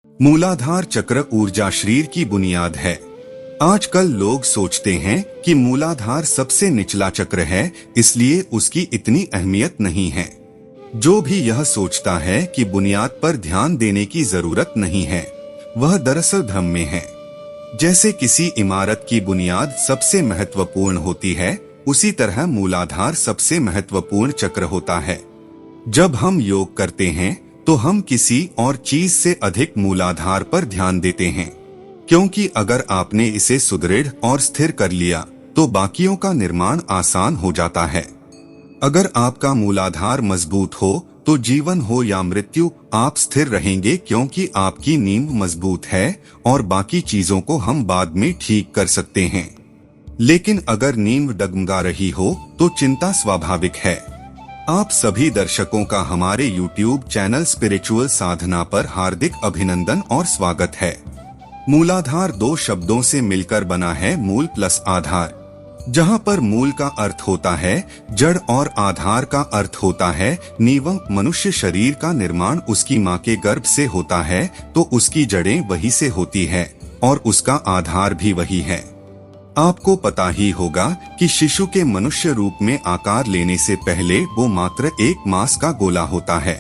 मूलाधार चक्र ऊर्जा शरीर की बुनियाद है। आजकल लोग सोचते हैं कि मूलाधार सबसे निचला चक्र है, इसलिए उसकी इतनी अहमियत नहीं है। जो भी यह सोचता है कि बुनियाद पर ध्यान देने की जरूरत नहीं है, वह दरअसल भ्रम में है। जैसे किसी इमारत की बुनियाद सबसे महत्वपूर्ण होती है, उसी तरह मूलाधार सबसे महत्वपूर्ण चक्र होता है। जब हम योग करते हैं तो हम किसी और चीज से अधिक मूलाधार पर ध्यान देते हैं, क्योंकि अगर आपने इसे सुदृढ़ और स्थिर कर लिया तो बाकियों का निर्माण आसान हो जाता है। अगर आपका मूलाधार मजबूत हो तो जीवन हो या मृत्यु, आप स्थिर रहेंगे, क्योंकि आपकी नींव मजबूत है और बाकी चीजों को हम बाद में ठीक कर सकते हैं। लेकिन अगर नींव डगमगा रही हो तो चिंता स्वाभाविक है। आप सभी दर्शकों का हमारे YouTube चैनल स्पिरिचुअल साधना पर हार्दिक अभिनंदन और स्वागत है। मूलाधार दो शब्दों से मिलकर बना है, मूल प्लस आधार। जहां पर मूल का अर्थ होता है जड़ और आधार का अर्थ होता है नींव। मनुष्य शरीर का निर्माण उसकी मां के गर्भ से होता है, तो उसकी जड़ें वही से होती है और उसका आधार भी वही है। आपको पता ही होगा कि शिशु के मनुष्य रूप में आकार लेने से पहले वो मात्र एक मांस का गोला होता है।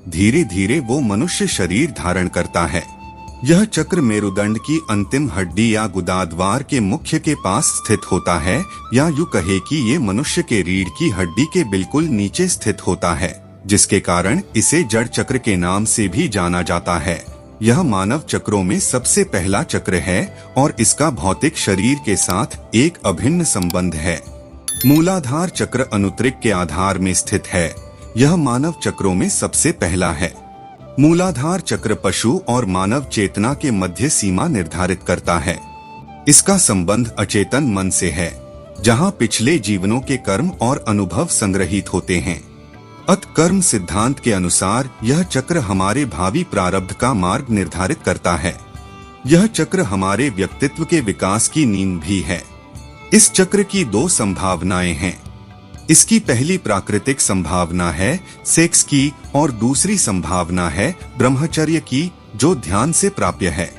धीरे धीरे वो मनुष्य शरीर धारण करता है। यह चक्र मेरुदंड की अंतिम हड्डी या गुदाद्वार के मुख्य के पास स्थित होता है, या यूं कहे कि ये मनुष्य के रीढ़ की हड्डी के बिल्कुल नीचे स्थित होता है, जिसके कारण इसे जड़ चक्र के नाम से भी जाना जाता है। यह मानव चक्रों में सबसे पहला चक्र है और इसका भौतिक शरीर के साथ एक अभिन्न संबंध है। मूलाधार चक्र अनुत्रिक के आधार में स्थित है। यह मानव चक्रों में सबसे पहला है। मूलाधार चक्र पशु और मानव चेतना के मध्य सीमा निर्धारित करता है। इसका संबंध अचेतन मन से है, जहां पिछले जीवनों के कर्म और अनुभव संग्रहित होते हैं। कर्म सिद्धांत के अनुसार यह चक्र हमारे भावी प्रारब्ध का मार्ग निर्धारित करता है। यह चक्र हमारे व्यक्तित्व के विकास की नींव भी है। इस चक्र की दो संभावनाएं हैं। इसकी पहली प्राकृतिक संभावना है सेक्स की और दूसरी संभावना है ब्रह्मचर्य की, जो ध्यान से प्राप्य है।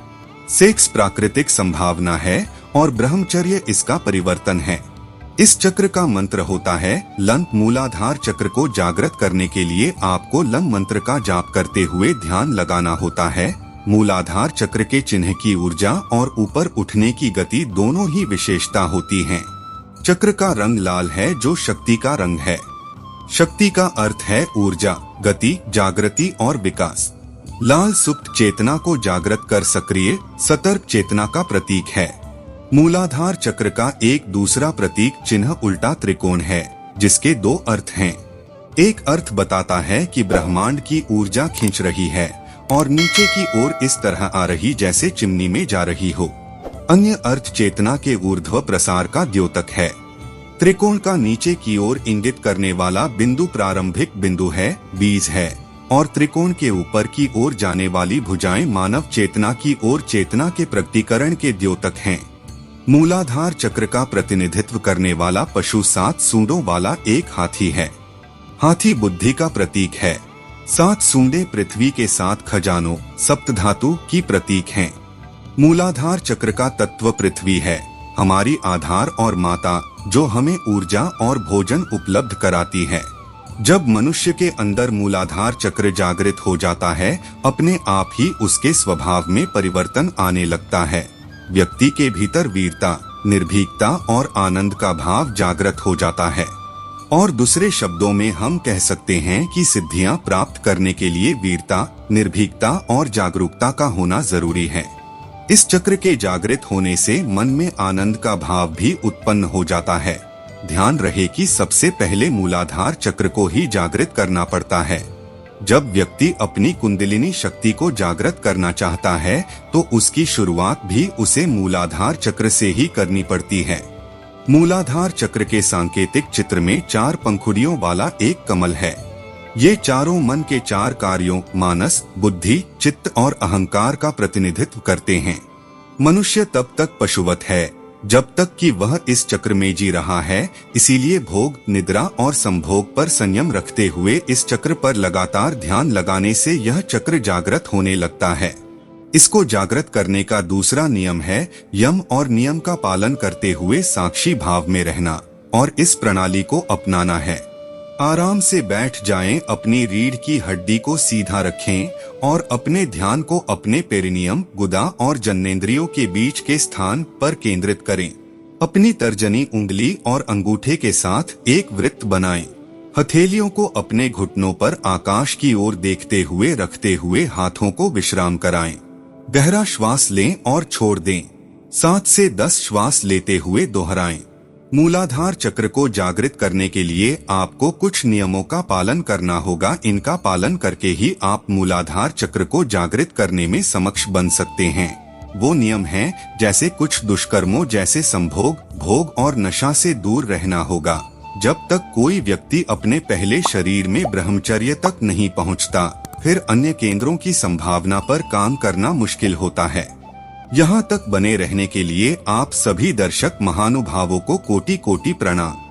सेक्स प्राकृतिक संभावना है और ब्रह्मचर्य इसका परिवर्तन है। इस चक्र का मंत्र होता है लं। मूलाधार चक्र को जागृत करने के लिए आपको लं मंत्र का जाप करते हुए ध्यान लगाना होता है। मूलाधार चक्र के चिन्ह की ऊर्जा और ऊपर उठने की गति दोनों ही विशेषता होती हैं। चक्र का रंग लाल है, जो शक्ति का रंग है। शक्ति का अर्थ है ऊर्जा, गति, जागृति और विकास। लाल सुप्त चेतना को जागृत कर सक्रिय, सतर्क चेतना का प्रतीक है। मूलाधार चक्र का एक दूसरा प्रतीक चिन्ह उल्टा त्रिकोण है, जिसके दो अर्थ हैं। एक अर्थ बताता है कि ब्रह्मांड की ऊर्जा खींच रही है और नीचे की ओर इस तरह आ रही जैसे चिमनी में जा रही हो। अन्य अर्थ चेतना के ऊर्ध्व प्रसार का द्योतक है। त्रिकोण का नीचे की ओर इंगित करने वाला बिंदु प्रारंभिक बिंदु है, बीज है, और त्रिकोण के ऊपर की ओर जाने वाली भुजाएं मानव चेतना की ओर चेतना के प्रकटीकरण के द्योतक हैं। मूलाधार चक्र का प्रतिनिधित्व करने वाला पशु 7 सूंडों वाला एक हाथी है। हाथी बुद्धि का प्रतीक है। 7 सूंडे पृथ्वी के 7 खजानों, सप्तधातु की प्रतीक हैं। मूलाधार चक्र का तत्व पृथ्वी है, हमारी आधार और माता, जो हमें ऊर्जा और भोजन उपलब्ध कराती है। जब मनुष्य के अंदर मूलाधार चक्र जागृत हो जाता है, अपने आप ही उसके स्वभाव में परिवर्तन आने लगता है। व्यक्ति के भीतर वीरता, निर्भीकता और आनंद का भाव जागृत हो जाता है। और दूसरे शब्दों में हम कह सकते हैं कि सिद्धियां प्राप्त करने के लिए वीरता, निर्भीकता और जागरूकता का होना जरूरी है। इस चक्र के जागृत होने से मन में आनंद का भाव भी उत्पन्न हो जाता है। ध्यान रहे कि सबसे पहले मूलाधार चक्र को ही जागृत करना पड़ता है। जब व्यक्ति अपनी कुंडलिनी शक्ति को जागृत करना चाहता है तो उसकी शुरुआत भी उसे मूलाधार चक्र से ही करनी पड़ती है। मूलाधार चक्र के सांकेतिक चित्र में 4 पंखुड़ियों वाला एक कमल है। ये चारों मन के 4 कार्यों मानस, बुद्धि, चित्त और अहंकार का प्रतिनिधित्व करते हैं। मनुष्य तब तक पशुवत है जब तक कि वह इस चक्र में जी रहा है, इसीलिए भोग, निद्रा और संभोग पर संयम रखते हुए इस चक्र पर लगातार ध्यान लगाने से यह चक्र जागृत होने लगता है। इसको जागृत करने का दूसरा नियम है यम और नियम का पालन करते हुए साक्षी भाव में रहना और इस प्रणाली को अपनाना है। आराम से बैठ जाएं, अपनी रीढ़ की हड्डी को सीधा रखें और अपने ध्यान को अपने पेरिनियम, गुदा और जननेंद्रियों के बीच के स्थान पर केंद्रित करें। अपनी तर्जनी उंगली और अंगूठे के साथ एक वृत्त बनाएं। हथेलियों को अपने घुटनों पर आकाश की ओर देखते हुए रखते हुए हाथों को विश्राम कराएं। गहरा श्वास लें और छोड़ दें। 7 से 10 श्वास लेते हुए दोहराएं। मूलाधार चक्र को जागृत करने के लिए आपको कुछ नियमों का पालन करना होगा। इनका पालन करके ही आप मूलाधार चक्र को जागृत करने में सक्षम बन सकते हैं। वो नियम हैं जैसे कुछ दुष्कर्मों जैसे संभोग, भोग और नशा से दूर रहना होगा। जब तक कोई व्यक्ति अपने पहले शरीर में ब्रह्मचर्य तक नहीं पहुंचता, फिर अन्य केंद्रों की संभावना पर काम करना मुश्किल होता है। यहाँ तक बने रहने के लिए आप सभी दर्शक महानुभावों को कोटि कोटि प्रणाम।